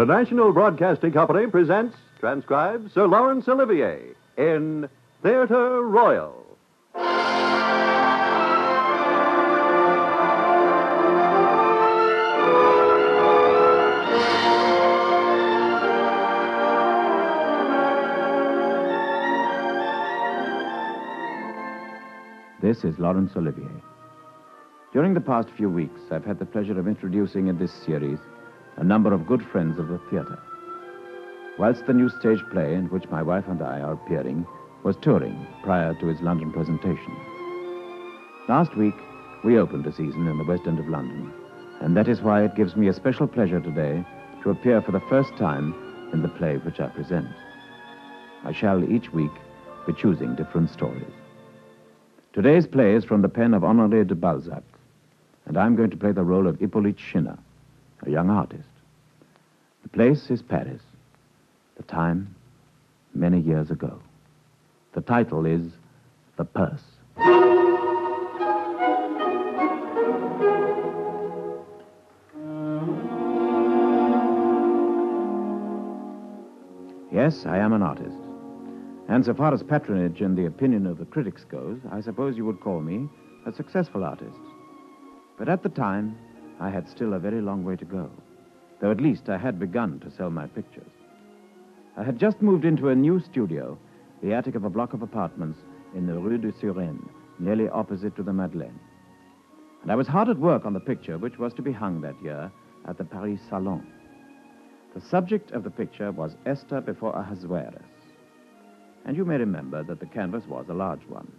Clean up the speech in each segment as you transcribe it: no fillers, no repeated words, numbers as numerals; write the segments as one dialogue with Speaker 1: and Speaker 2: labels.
Speaker 1: The National Broadcasting Company presents, transcribes, Sir Laurence Olivier in Theatre Royal.
Speaker 2: This is Laurence Olivier. During the past few weeks, I've had the pleasure of introducing in this series a number of good friends of the theater. Whilst the new stage play in which my wife and I are appearing was touring prior to its London presentation. Last week, we opened a season in the West End of London, and that is why it gives me a special pleasure today to appear for the first time in the play which I present. I shall each week be choosing different stories. Today's play is from the pen of Honoré de Balzac, and I'm going to play the role of Hippolyte Schinner, a young artist. The place is Paris. The time, many years ago. The title is The Purse. Yes, I am an artist. And so far as patronage and the opinion of the critics goes, I suppose you would call me a successful artist. But at the time, I had still a very long way to go, though at least I had begun to sell my pictures. I had just moved into a new studio, the attic of a block of apartments in the Rue de Suresnes, nearly opposite to the Madeleine. And I was hard at work on the picture which was to be hung that year at the Paris Salon. The subject of the picture was Esther before Ahasuerus. And you may remember that the canvas was a large one,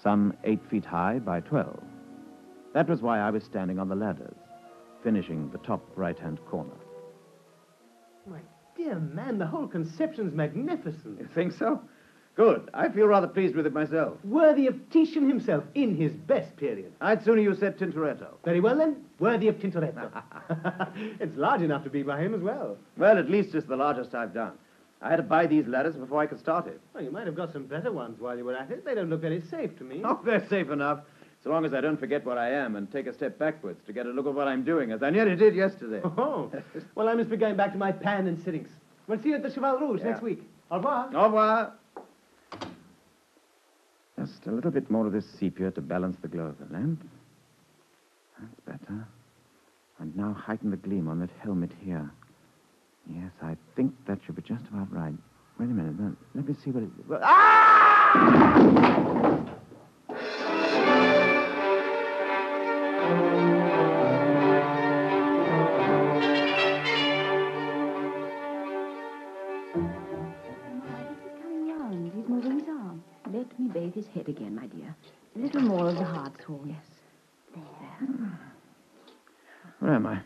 Speaker 2: some 8 feet high by 12. That was why I was standing on the ladders, finishing the top right-hand corner.
Speaker 3: My dear man, the whole conception's magnificent.
Speaker 2: You think so? Good. I feel rather pleased with it myself.
Speaker 3: Worthy of Titian himself in his best period.
Speaker 2: I'd sooner you said Tintoretto.
Speaker 3: Very well, then. Worthy of Tintoretto. It's large enough to be by him as well.
Speaker 2: Well, at least it's the largest I've done. I had to buy these ladders before I could start it.
Speaker 3: Well, you might have got some better ones while you were at it. They don't look very safe to me.
Speaker 2: Oh, they're safe enough, so long as I don't forget what I am and take a step backwards to get a look at what I'm doing, as I nearly did yesterday.
Speaker 3: Oh, well, I must be going back to my pan and sittings. We'll see you at the Cheval Rouge next week. Au revoir.
Speaker 2: Au revoir. Just a little bit more of this sepia to balance the glow of the lamp. That's better. And now heighten the gleam on that helmet here. Yes, I think that should be just about right. Wait a minute. Let me see what it... Ah!
Speaker 4: He's moving his arm. Let me bathe his head again, my dear. A little more of the hartshorn. Yes. There.
Speaker 2: Where am I?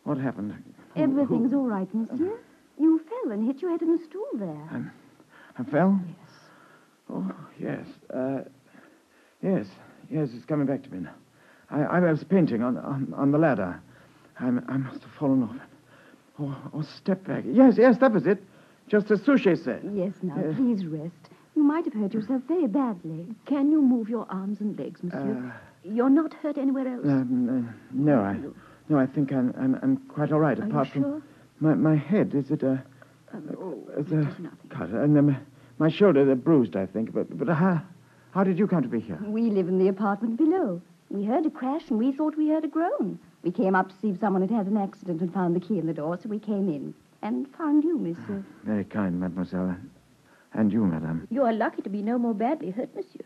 Speaker 2: What happened?
Speaker 4: Everything's all right, monsieur. You fell and hit your head on a stool there.
Speaker 2: I fell?
Speaker 4: Yes.
Speaker 2: Oh, yes. Yes, it's coming back to me now. I was painting on the ladder. I must have fallen off. Or stepped back. Yes, that was it. Just as Suchet said.
Speaker 4: Yes, now, please rest. You might have hurt yourself very badly. Can you move your arms and legs, monsieur? You're not hurt anywhere else?
Speaker 2: No, I think I'm quite all right. Apart
Speaker 4: sure?
Speaker 2: from my head. Is it a?
Speaker 4: It's nothing.
Speaker 2: Cut, and my shoulder, they're bruised, I think. But how did you come to be here?
Speaker 4: We live in the apartment below. We heard a crash and we thought we heard a groan. We came up to see if someone had had an accident and found the key in the door, so we came in and found you, monsieur.
Speaker 2: Very kind, mademoiselle. And you, madame.
Speaker 4: You are lucky to be no more badly hurt, monsieur.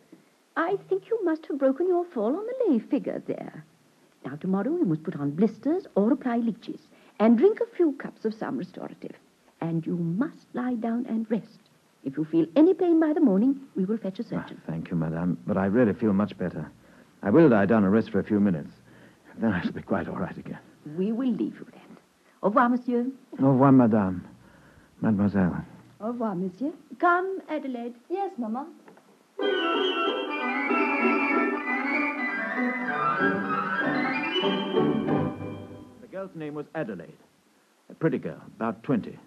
Speaker 4: I think you must have broken your fall on the lay figure there. Now, tomorrow you must put on blisters or apply leeches and drink a few cups of some restorative. And you must lie down and rest. If you feel any pain by the morning, we will fetch a surgeon.
Speaker 2: Thank you, madame, but I really feel much better. I will lie down and rest for a few minutes. Then I shall be quite all right again.
Speaker 4: We will leave you then. Au revoir, monsieur.
Speaker 2: Au revoir, madame. Mademoiselle.
Speaker 4: Au revoir, monsieur. Come, Adelaide. Yes, Mama.
Speaker 2: The girl's name was Adelaide. A pretty girl, about 20,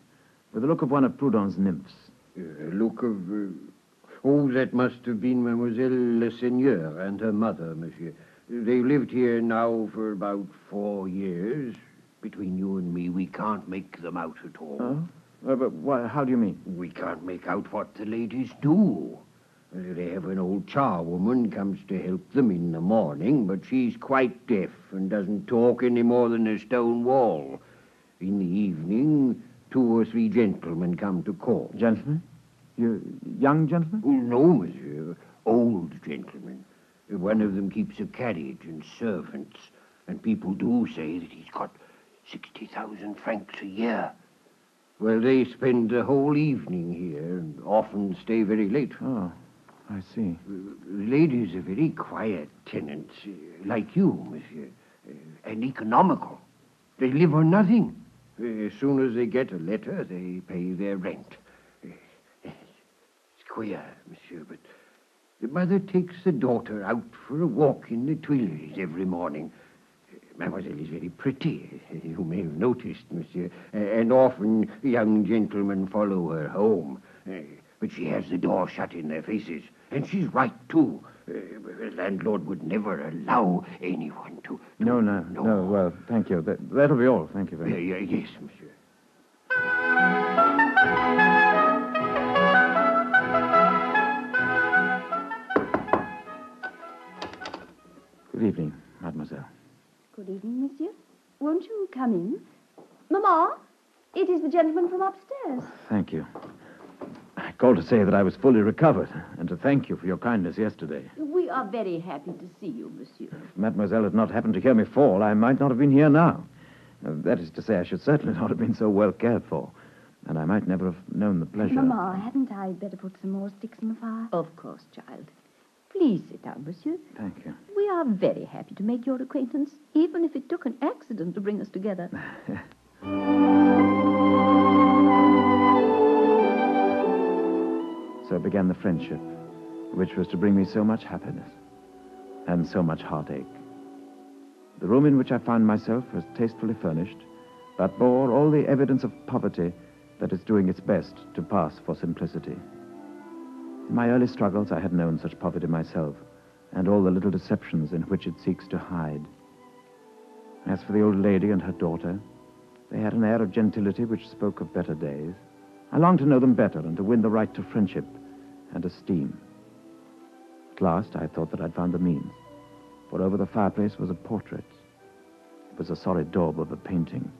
Speaker 2: with the look of one of Proudhon's nymphs.
Speaker 5: Look of... Oh, that must have been Mademoiselle Le Seigneur and her mother, monsieur. They lived here now for about 4 years Between you and me, we can't make them out at all.
Speaker 2: Oh? But how do you mean?
Speaker 5: We can't make out what the ladies do. They have an old charwoman comes to help them in the morning, but she's quite deaf and doesn't talk any more than a stone wall. In the evening, 2 or 3 gentlemen come to call.
Speaker 2: Gentlemen? You young gentlemen?
Speaker 5: Oh, no, monsieur. Old gentlemen. One of them keeps a carriage and servants, and people do say that he's got 60,000 francs a year. Well, they spend the whole evening here and often stay very late.
Speaker 2: Oh, I see.
Speaker 5: The ladies are very quiet tenants, like you, monsieur, and economical. They live on nothing. As soon as they get a letter, they pay their rent. It's queer, monsieur, but the mother takes the daughter out for a walk in the Tuileries every morning. Mademoiselle is very pretty, you may have noticed, monsieur, and often young gentlemen follow her home. But she has the door shut in their faces, and she's right, too. The landlord would never allow anyone to...
Speaker 2: No. Well, thank you. That'll be all. Thank you very much.
Speaker 5: Yes, monsieur.
Speaker 2: Good evening, mademoiselle.
Speaker 4: Good evening, monsieur. Won't you come in? Mamma, it is the gentleman from upstairs.
Speaker 2: Thank you. I called to say that I was fully recovered and to thank you for your kindness yesterday.
Speaker 4: We are very happy to see you, monsieur.
Speaker 2: If mademoiselle had not happened to hear me fall, I might not have been here now. That is to say, I should certainly not have been so well cared for. And I might never have known the pleasure.
Speaker 4: Mamma, hadn't I better put some more sticks in the fire? Of course, child. Please sit down, monsieur.
Speaker 2: Thank you.
Speaker 4: We are very happy to make your acquaintance, even if it took an accident to bring us together.
Speaker 2: So began the friendship, which was to bring me so much happiness and so much heartache. The room in which I found myself was tastefully furnished, but bore all the evidence of poverty that is doing its best to pass for simplicity. In my early struggles, I had known such poverty myself, and all the little deceptions in which it seeks to hide. As for the old lady and her daughter, they had an air of gentility which spoke of better days. I longed to know them better and to win the right to friendship and esteem. At last, I thought that I'd found the means, for over the fireplace was a portrait. It was a solid daub of a painting,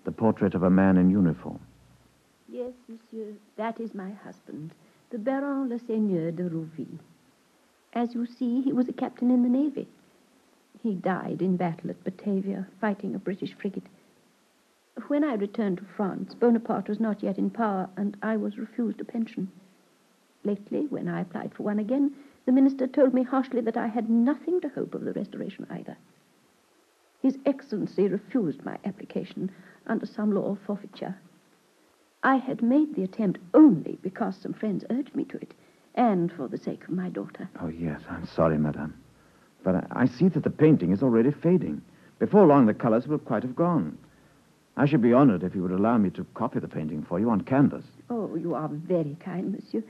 Speaker 2: the portrait of a man in uniform.
Speaker 4: Yes, monsieur, that is my husband, the Baron le Seigneur de Rouville. As you see, he was a captain in the Navy. He died in battle at Batavia, fighting a British frigate. When I returned to France, Bonaparte was not yet in power, and I was refused a pension. Lately, when I applied for one again, the minister told me harshly that I had nothing to hope of the restoration either. His Excellency refused my application under some law of forfeiture. I had made the attempt only because some friends urged me to it, and for the sake of my daughter.
Speaker 2: Oh, yes, I'm sorry, madame. But I see that the painting is already fading. Before long, the colors will quite have gone. I should be honored if you would allow me to copy the painting for you on canvas.
Speaker 4: Oh, you are very kind, monsieur.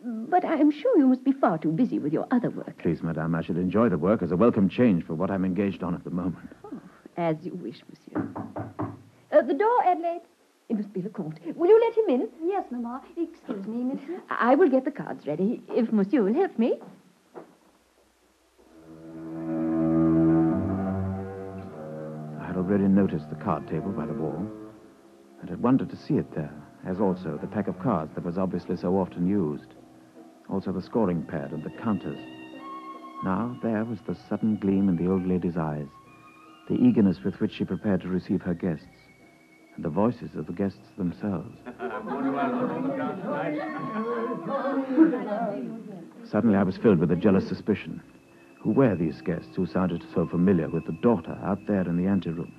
Speaker 4: But I am sure you must be far too busy with your other work.
Speaker 2: Please, madame, I should enjoy the work as a welcome change for what I'm engaged on at the moment.
Speaker 4: Oh, as you wish, monsieur. The door, Adelaide. It must be the Comte. Will you let him in?
Speaker 6: Yes, Mamma. Excuse me, monsieur.
Speaker 4: I will get the cards ready, if monsieur will help me.
Speaker 2: I had already noticed the card table by the wall, and had wondered to see it there, as also the pack of cards that was obviously so often used, also the scoring pad and the counters. Now there was the sudden gleam in the old lady's eyes, the eagerness with which she prepared to receive her guests, and the voices of the guests themselves. Suddenly I was filled with a jealous suspicion. Who were these guests who sounded so familiar with the daughter out there in the anteroom?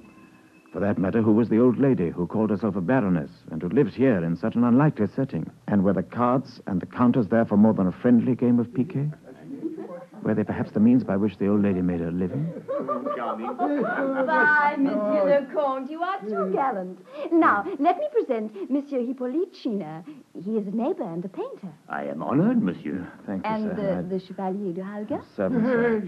Speaker 2: For that matter, who was the old lady who called herself a baroness and who lived here in such an unlikely setting? And were the cards and the counters there for more than a friendly game of piquet? Were they perhaps the means by which the old lady made her living?
Speaker 6: Why, Monsieur le Comte, you are too gallant. Now, let me present Monsieur Hippolyte Schiller. He is a neighbor and a painter.
Speaker 7: I am honored, monsieur.
Speaker 2: Thank you,
Speaker 6: And
Speaker 2: sir.
Speaker 6: the Chevalier de Halga.
Speaker 2: Servants, sir.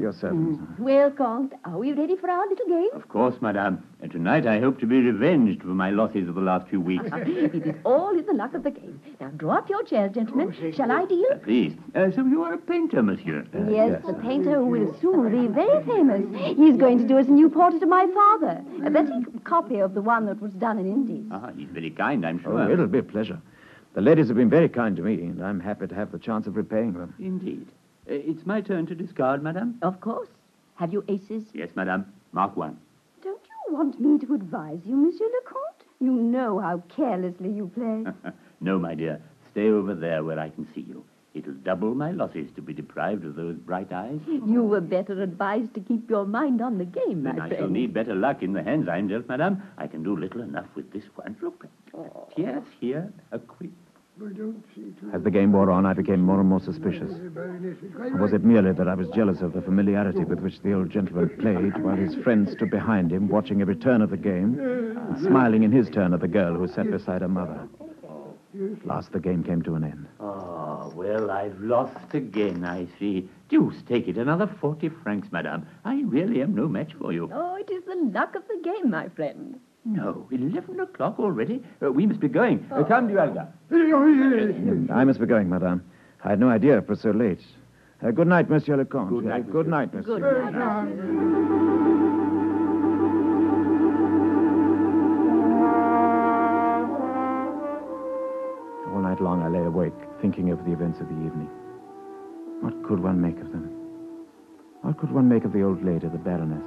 Speaker 2: Your servants.
Speaker 4: Well, Comte, are we ready for our little game?
Speaker 7: Of course, madame. And tonight I hope to be revenged for my losses of the last few weeks.
Speaker 4: It is all in the luck of the game. Now, draw up your chairs, gentlemen. Shall I deal?
Speaker 7: Please. So you are a painter, monsieur?
Speaker 6: Yes, the painter who will soon be very famous. He's going to do us a new portrait of my father. A better copy of the one that was done in Indies.
Speaker 7: He's very kind, I'm sure.
Speaker 2: Oh, it'll be a pleasure. The ladies have been very kind to me, and I'm happy to have the chance of repaying them.
Speaker 7: Indeed. It's my turn to discard, madame?
Speaker 4: Of course. Have you aces?
Speaker 7: Yes, madame. Mark 1.
Speaker 6: Don't you want me to advise you, Monsieur le Comte? You know how carelessly you play.
Speaker 7: No, my dear. Stay over there where I can see you. It'll double my losses to be deprived of those bright eyes.
Speaker 4: You were better advised to keep your mind on the game, my
Speaker 7: Then I
Speaker 4: friend.
Speaker 7: shall need better luck in the hands I'm dealt, madame. I can do little enough with this one. Look. Yes, here, a quick.
Speaker 2: As the game wore on, I became more and more suspicious. Or was it merely that I was jealous of the familiarity with which the old gentleman played, while his friend stood behind him, watching every turn of the game, and smiling in his turn at the girl who sat beside her mother? At last, the game came to an end.
Speaker 7: Oh, well, I've lost again, I see. Deuce, take it. Another 40 francs, madame. I really am no match for you.
Speaker 4: Oh, it is the luck of the game, my friend.
Speaker 7: No, 11 o'clock already? We must be going. Come, Dualga.
Speaker 2: I must be going, madame. I had no idea it was so late. Good night, Monsieur le Comte.
Speaker 7: Good night,
Speaker 2: Good night, Monsieur.
Speaker 4: Good night.
Speaker 2: All night long I lay awake, thinking of the events of the evening. What could one make of them? What could one make of the old lady, the Baroness?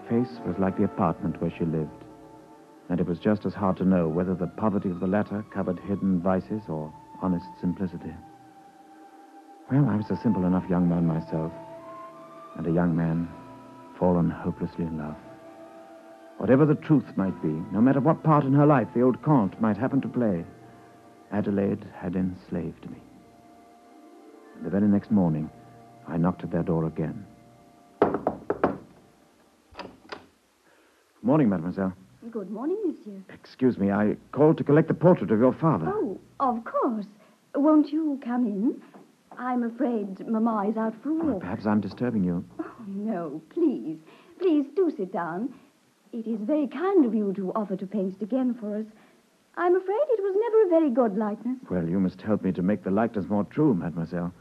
Speaker 2: Face was like the apartment where she lived, and it was just as hard to know whether the poverty of the latter covered hidden vices or honest simplicity. Well, I was a simple enough young man myself, and a young man fallen hopelessly in love. Whatever the truth might be, no matter what part in her life the old Comte might happen to play, Adelaide had enslaved me. And the very next morning, I knocked at their door again. Morning, mademoiselle.
Speaker 6: Good morning, Monsieur.
Speaker 2: Excuse me, I called to collect the portrait of your father.
Speaker 6: Oh, of course. Won't you come in? I'm afraid Mamma is out for a walk.
Speaker 2: Perhaps I'm disturbing you.
Speaker 6: Oh, no, please. Please do sit down. It is very kind of you to offer to paint it again for us. I'm afraid it was never a very good likeness.
Speaker 2: Well, you must help me to make the likeness more true, mademoiselle.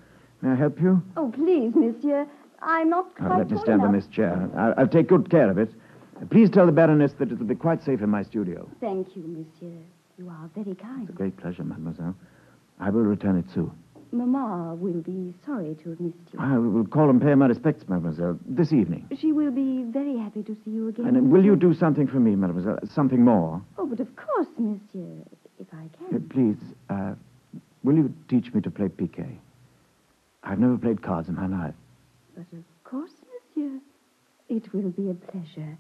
Speaker 2: May I help you?
Speaker 6: Oh, please, Monsieur. I'm not quite
Speaker 2: Let me
Speaker 6: tall
Speaker 2: stand on
Speaker 6: enough.
Speaker 2: this chair. I'll take good care of it. Please tell the Baroness that it'll be quite safe in my studio.
Speaker 6: Thank you, Monsieur. You are very kind.
Speaker 2: It's a great pleasure, mademoiselle. I will return it soon.
Speaker 6: Mamma will be sorry to have missed you.
Speaker 2: I will call and pay my respects, mademoiselle, this evening.
Speaker 6: She will be very happy to see you again.
Speaker 2: And will you do something for me, mademoiselle? Something more?
Speaker 6: Oh, but of course, Monsieur, if I can.
Speaker 2: Please, will you teach me to play piquet? I've never played cards in my life.
Speaker 6: But of course, Monsieur, it will be a pleasure.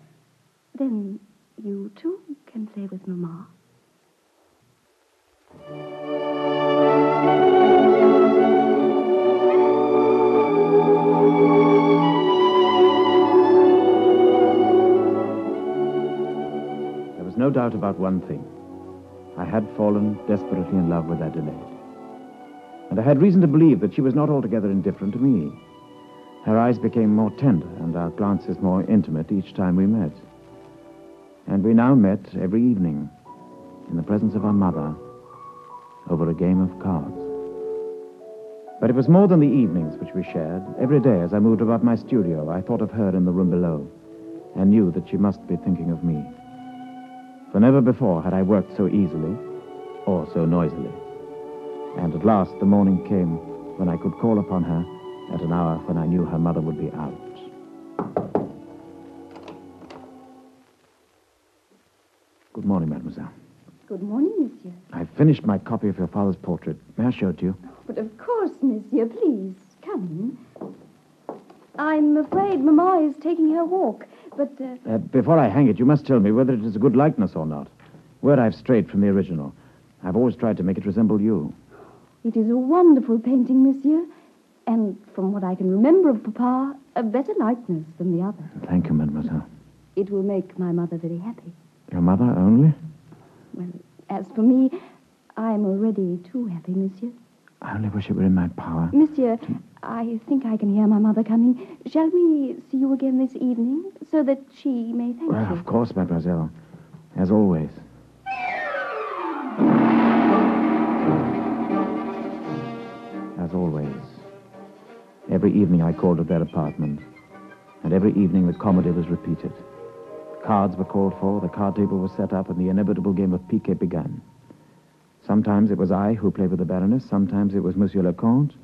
Speaker 6: Then you, too, can play with Mamma.
Speaker 2: There was no doubt about one thing. I had fallen desperately in love with Adelaide. And I had reason to believe that she was not altogether indifferent to me. Her eyes became more tender and our glances more intimate each time we met. And we now met every evening in the presence of our mother over a game of cards. But it was more than the evenings which we shared. Every day as I moved about my studio, I thought of her in the room below and knew that she must be thinking of me. For never before had I worked so easily or so noisily. And at last the morning came when I could call upon her at an hour when I knew her mother would be out. Good morning, mademoiselle.
Speaker 6: Good morning, Monsieur.
Speaker 2: I've finished my copy of your father's portrait. May I show it to you?
Speaker 6: But of course, Monsieur, please, come in. I'm afraid Mamma is taking her walk, but...
Speaker 2: Before I hang it, you must tell me whether it is a good likeness or not. Where I've strayed from the original. I've always tried to make it resemble you.
Speaker 6: It is a wonderful painting, Monsieur. And from what I can remember of Papa, a better likeness than the other.
Speaker 2: Thank you, mademoiselle.
Speaker 6: It will make my mother very happy.
Speaker 2: Your mother only?
Speaker 6: Well, as for me, I'm already too happy, Monsieur.
Speaker 2: I only wish it were in my power.
Speaker 6: Monsieur, I think I can hear my mother coming. Shall we see you again this evening, so that she may thank
Speaker 2: Well,
Speaker 6: you?
Speaker 2: of course, mademoiselle. As always. As always. Every evening I called at their apartment, and every evening the comedy was repeated. Cards were called for, the card table was set up, and the inevitable game of piquet began. Sometimes it was I who played with the Baroness, sometimes it was Monsieur le Comte,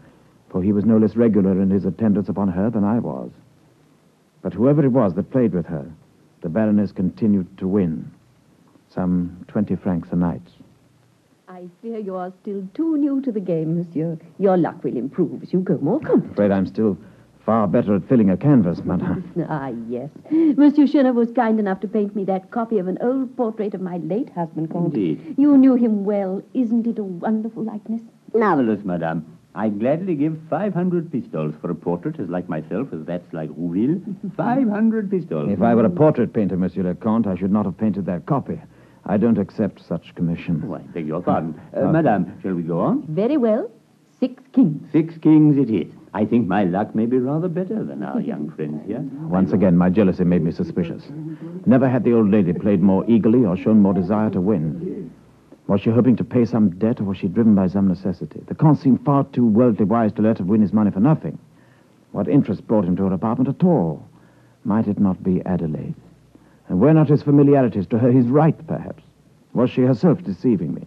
Speaker 2: for he was no less regular in his attendance upon her than I was. But whoever it was that played with her, the Baroness continued to win. Some 20 francs a night.
Speaker 4: I fear you are still too new to the game, monsieur. Your luck will improve as you go more
Speaker 2: I'm
Speaker 4: comfortable.
Speaker 2: afraid I'm still far better at filling a canvas, madame.
Speaker 4: Ah, yes. Monsieur Chenard was kind enough to paint me that copy of an old portrait of my late husband, Comte.
Speaker 7: Indeed.
Speaker 4: You knew him well. Isn't it a wonderful likeness?
Speaker 7: Marvelous, madame. I'd gladly give 500 pistoles for a portrait as like myself as that's like Rouville. 500 pistoles.
Speaker 2: If I were a portrait painter, Monsieur le Comte, I should not have painted that copy. I don't accept such commission.
Speaker 7: Oh, I beg your pardon. Madame, shall we go on?
Speaker 4: Very well. 6 kings.
Speaker 7: 6 kings it is. I think my luck may be rather better than our young friends here.
Speaker 2: Once again, my jealousy made me suspicious. Never had the old lady played more eagerly or shown more desire to win. Was she hoping to pay some debt, or was she driven by some necessity? The Comte seemed far too worldly wise to let her win his money for nothing. What interest brought him to her apartment at all? Might it not be Adelaide? And were not his familiarities to her his right, perhaps? Was she herself deceiving me?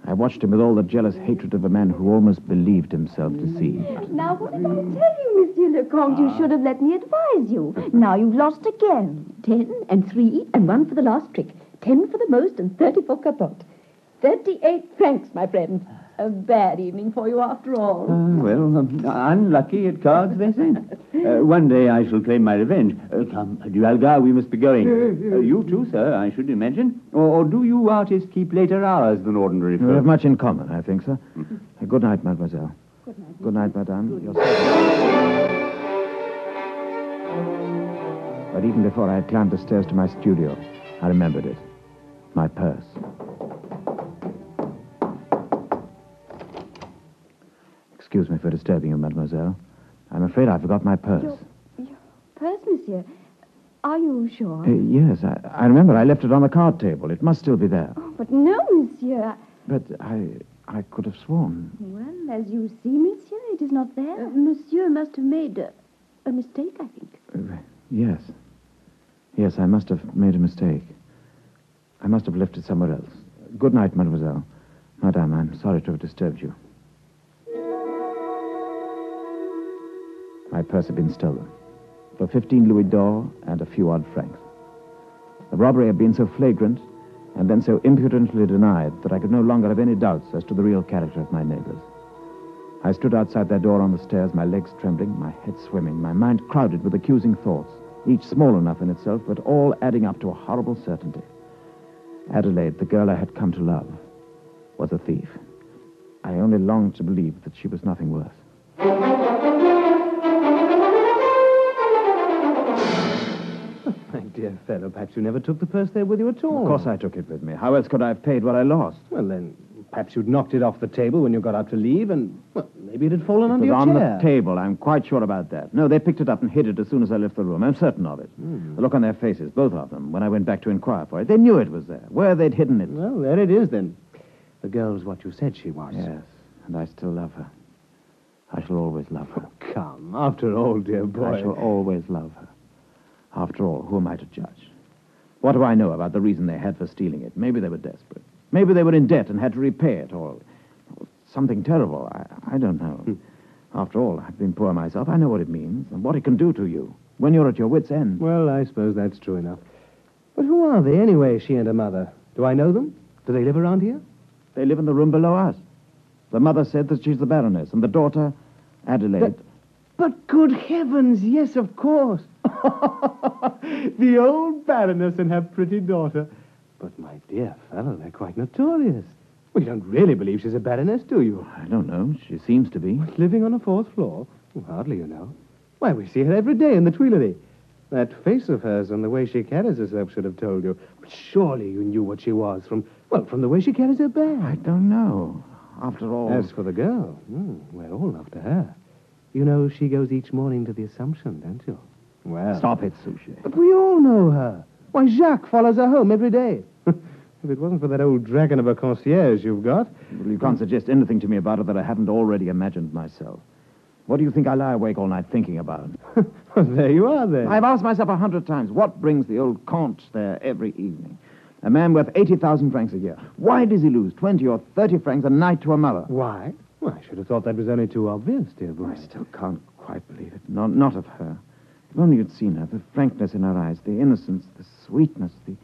Speaker 2: I watched him with all the jealous hatred of a man who almost believed himself deceived.
Speaker 6: Now, what did I tell you, Monsieur Lecomte? You should have let me advise you. Now you've lost again.
Speaker 4: 10 and 3 and 1 for the last trick. 10 for the most and 30 for capote. 38 francs, my friend. A bad evening for you after all.
Speaker 7: Unlucky at cards, they say. One day I shall claim my revenge. Come, Dualgar, we must be going. You too, sir, I should imagine. Or do you artists keep later hours than ordinary
Speaker 2: We have
Speaker 7: folk?
Speaker 2: much in common, I think, sir. Good night, mademoiselle. Good night, madame. But even before I had climbed the stairs to my studio, I remembered it. My purse. Excuse me for disturbing you, mademoiselle. I'm afraid I forgot my purse.
Speaker 6: Your purse, Monsieur. Are you sure?
Speaker 2: Yes, I remember I left it on the card table. It must still be there.
Speaker 6: Oh, but no, Monsieur.
Speaker 2: But I could have sworn.
Speaker 6: Well, as you see, Monsieur, it is not there.
Speaker 4: Monsieur must have made a mistake, I think.
Speaker 2: Yes. Yes, I must have made a mistake. I must have left it somewhere else. Good night, mademoiselle. Madame, I'm sorry to have disturbed you. My purse had been stolen. For 15 louis d'or and a few odd francs. The robbery had been so flagrant and then so impudently denied that I could no longer have any doubts as to the real character of my neighbors. I stood outside their door on the stairs, my legs trembling, my head swimming, my mind crowded with accusing thoughts, each small enough in itself, but all adding up to a horrible certainty. Adelaide, the girl I had come to love, was a thief. I only longed to believe that she was nothing worse.
Speaker 3: My dear fellow, perhaps you never took the purse there with you at all.
Speaker 2: Of course I took it with me. How else could I have paid what I lost?
Speaker 3: Well, then, perhaps you'd knocked it off the table when you got up to leave, and, well, maybe it had fallen
Speaker 2: It
Speaker 3: under
Speaker 2: was
Speaker 3: your
Speaker 2: on
Speaker 3: chair.
Speaker 2: the table. I'm quite sure about that. No, they picked it up and hid it as soon as I left the room. I'm certain of it. The look on their faces, both of them, when I went back to inquire for it, they knew it was there. Where they'd hidden it.
Speaker 3: Well, there it is, then. The girl's what you said she was.
Speaker 2: Yes, and I still love her. I shall always love her.
Speaker 3: Come, after all, dear boy.
Speaker 2: I shall always love her. After all, who am I to judge? What do I know about the reason they had for stealing it? Maybe they were desperate. Maybe they were in debt and had to repay it, or something terrible. I don't know. After all, I've been poor myself. I know what it means and what it can do to you when you're at your wit's end.
Speaker 3: Well, I suppose that's true enough. But who are they, anyway, she and her mother? Do I know them? Do they live around here?
Speaker 2: They live in the room below us. The mother said that she's the Baroness, and the daughter, Adelaide.
Speaker 3: But good heavens, yes, of course. The old Baroness and her pretty daughter. But, my dear fellow, they're quite notorious. Well, you don't really believe she's a Baroness, do you?
Speaker 2: I don't know. She seems to be.
Speaker 3: Living on a 4th floor? Oh, hardly, you know. Why, we see her every day in the Tuileries. That face of hers and the way she carries herself should have told you. But surely you knew what she was from the way she carries her bag.
Speaker 2: I don't know. After all...
Speaker 3: As for the girl, we're all after her. You know, she goes each morning to the Assumption, don't you? Well...
Speaker 2: Stop it, Suchet.
Speaker 3: But we all know her. Why, Jacques follows her home every day. If it wasn't for that old dragon of a concierge you've got...
Speaker 2: Well, you can't suggest anything to me about her that I haven't already imagined myself. What do you think I lie awake all night thinking about?
Speaker 3: Well, there you are, then.
Speaker 2: I've asked myself 100 times, what brings the old Comte there every evening? A man worth 80,000 francs a year. Why does he lose 20 or 30 francs a night to a mother?
Speaker 3: Why? Well, I should have thought that was only too obvious, dear boy.
Speaker 2: I still can't quite believe it. Not of her. If only you'd seen her, the frankness in her eyes, the innocence, the sweetness, the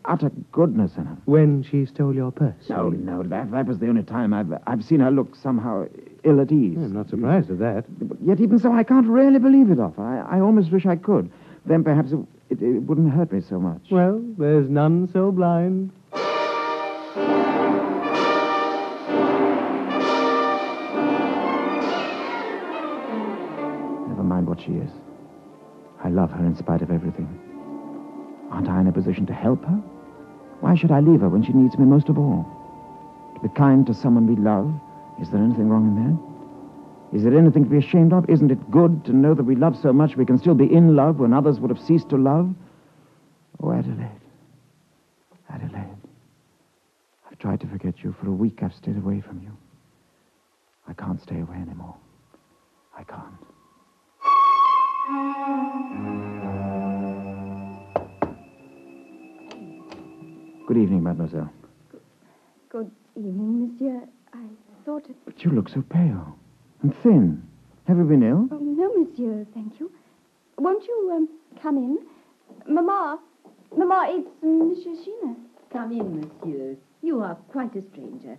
Speaker 2: utter goodness in her.
Speaker 3: When she stole your purse?
Speaker 2: No, that was the only time I've seen her look somehow ill at ease.
Speaker 3: I'm not surprised at that.
Speaker 2: But yet even so, I can't really believe it of her. I almost wish I could. Then perhaps it wouldn't hurt me so much.
Speaker 3: Well, there's none so blind.
Speaker 2: Never mind what she is. I love her in spite of everything. Aren't I in a position to help her? Why should I leave her when she needs me most of all? To be kind to someone we love, is there anything wrong in that? Is there anything to be ashamed of? Isn't it good to know that we love so much we can still be in love when others would have ceased to love? Oh, Adelaide. Adelaide. I've tried to forget you. For a week I've stayed away from you. I can't stay away anymore. I can't. Good evening, mademoiselle.
Speaker 6: Good evening, monsieur. I thought it...
Speaker 2: But you look so pale and thin. Have you been ill?
Speaker 6: Oh, no, monsieur, thank you. Won't you come in? Mamma, it's Monsieur Sheena.
Speaker 4: Come in, monsieur. You are quite a stranger.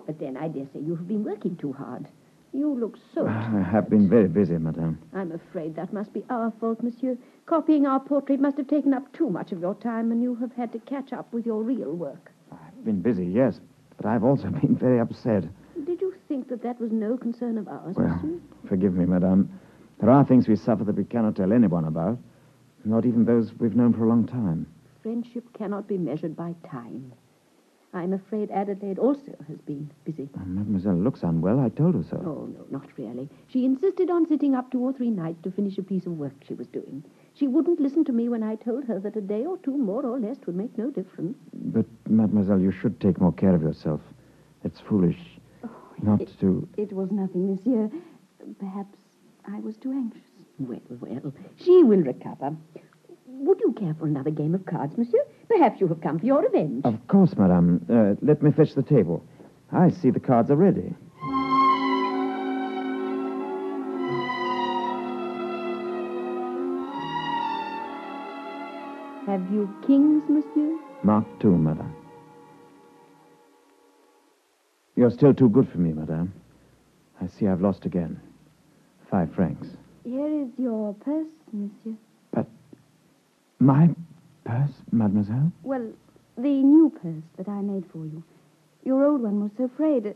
Speaker 4: But then I dare say you have been working too hard. You look so
Speaker 2: I have been very busy, madame.
Speaker 4: I'm afraid that must be our fault, monsieur. Copying our portrait must have taken up too much of your time, and you have had to catch up with your real work.
Speaker 2: I've been busy, yes, but I've also been very upset.
Speaker 4: Did you think that was no concern of ours,
Speaker 2: Well,
Speaker 4: monsieur?
Speaker 2: forgive me, madame. There are things we suffer that we cannot tell anyone about, not even those we've known for a long time.
Speaker 4: Friendship cannot be measured by time. I'm afraid Adelaide also has been busy.
Speaker 2: Mademoiselle looks unwell. I told her so.
Speaker 4: Oh, no, not really. She insisted on sitting up 2 or 3 nights to finish a piece of work she was doing. She wouldn't listen to me when I told her that a day or 2 more or less would make no difference.
Speaker 2: But, mademoiselle, you should take more care of yourself. It's foolish not to...
Speaker 6: It was nothing, monsieur. Perhaps I was too anxious.
Speaker 4: Well, she will recover. Would you care for another game of cards, monsieur? Perhaps you have come for your revenge.
Speaker 2: Of course, madame. Let me fetch the table. I see the cards are ready.
Speaker 4: Have you kings, monsieur?
Speaker 2: Mark 2, madame. You're still too good for me, madame. I see I've lost again. 5 francs.
Speaker 6: Here is your purse, monsieur.
Speaker 2: But my purse, mademoiselle?
Speaker 6: Well, the new purse that I made for you. Your old one was so frayed.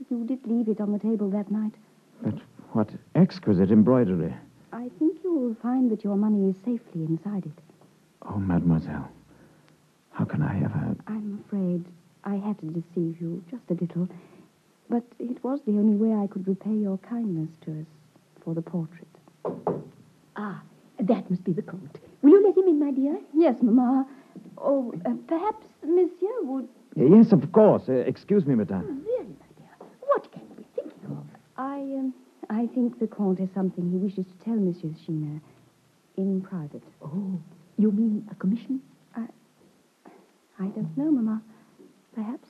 Speaker 6: You did leave it on the table that night.
Speaker 2: But what exquisite embroidery.
Speaker 6: I think you will find that your money is safely inside it.
Speaker 2: Oh, mademoiselle, how can I ever...
Speaker 6: I'm afraid I had to deceive you just a little. But it was the only way I could repay your kindness to us for the portrait.
Speaker 4: Ah, that must be the Comte. Will you let him in, my dear?
Speaker 6: Yes, Mamma. Oh, perhaps Monsieur would...
Speaker 2: Yes, of course. Excuse me, madame.
Speaker 4: Really, my dear, what can you be thinking of?
Speaker 6: I think the Comte has something he wishes to tell Monsieur Sheena in private.
Speaker 4: Oh, you mean a commission?
Speaker 6: I don't know, Mamma. Perhaps.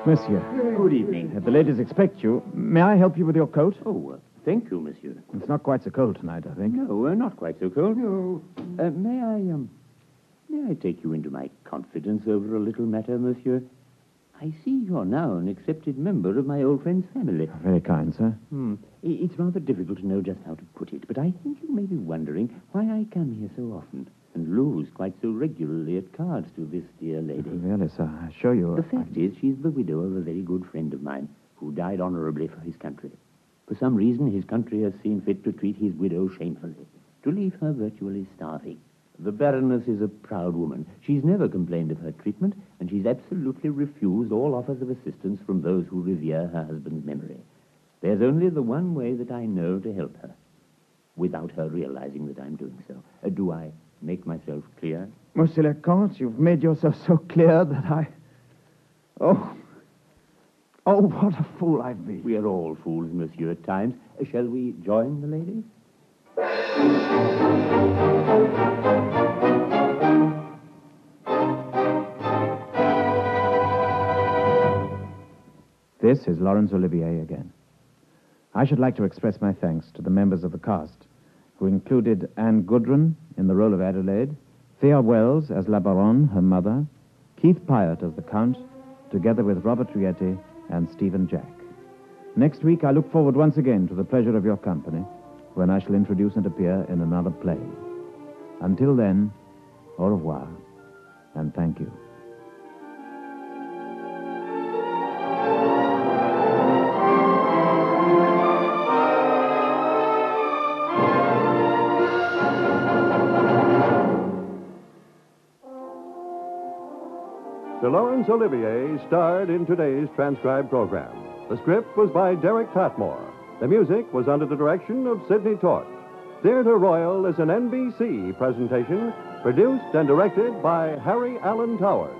Speaker 2: Monsieur.
Speaker 7: Good evening.
Speaker 2: The ladies expect you. May I help you with your coat?
Speaker 7: Oh, thank you, monsieur.
Speaker 2: It's not quite so cold tonight, I think.
Speaker 7: No, not quite so cold. No. May I take you into my confidence over a little matter, monsieur? I see you're now an accepted member of my old friend's family.
Speaker 2: Very kind, sir.
Speaker 7: It's rather difficult to know just how to put it, but I think you may be wondering why I come here so often and lose quite so regularly at cards to this dear lady.
Speaker 2: Really, sir, I assure you...
Speaker 7: The fact is, she's the widow of a very good friend of mine who died honorably for his country. For some reason, his country has seen fit to treat his widow shamefully, to leave her virtually starving. The Baroness is a proud woman. She's never complained of her treatment, and she's absolutely refused all offers of assistance from those who revere her husband's memory. There's only the one way that I know to help her, without her realizing that I'm doing so. Do I make myself clear?
Speaker 2: Monsieur le Comte, you've made yourself so clear that I... Oh, what a fool I've been.
Speaker 7: We are all fools, monsieur, at times. Shall we join the ladies?
Speaker 2: This is Laurence Olivier again. I should like to express my thanks to the members of the cast, who included Anne Goodrun in the role of Adelaide, Thea Wells as La Baronne, her mother, Keith Pyatt as the Count, together with Robert Rietti and Stephen Jack. Next week, I look forward once again to the pleasure of your company, when I shall introduce and appear in another play. Until then, au revoir, and thank you.
Speaker 1: Sir Laurence Olivier starred in today's transcribed program. The script was by Derek Patmore. The music was under the direction of Sidney Torch. Theatre Royal is an NBC presentation produced and directed by Harry Allen Towers.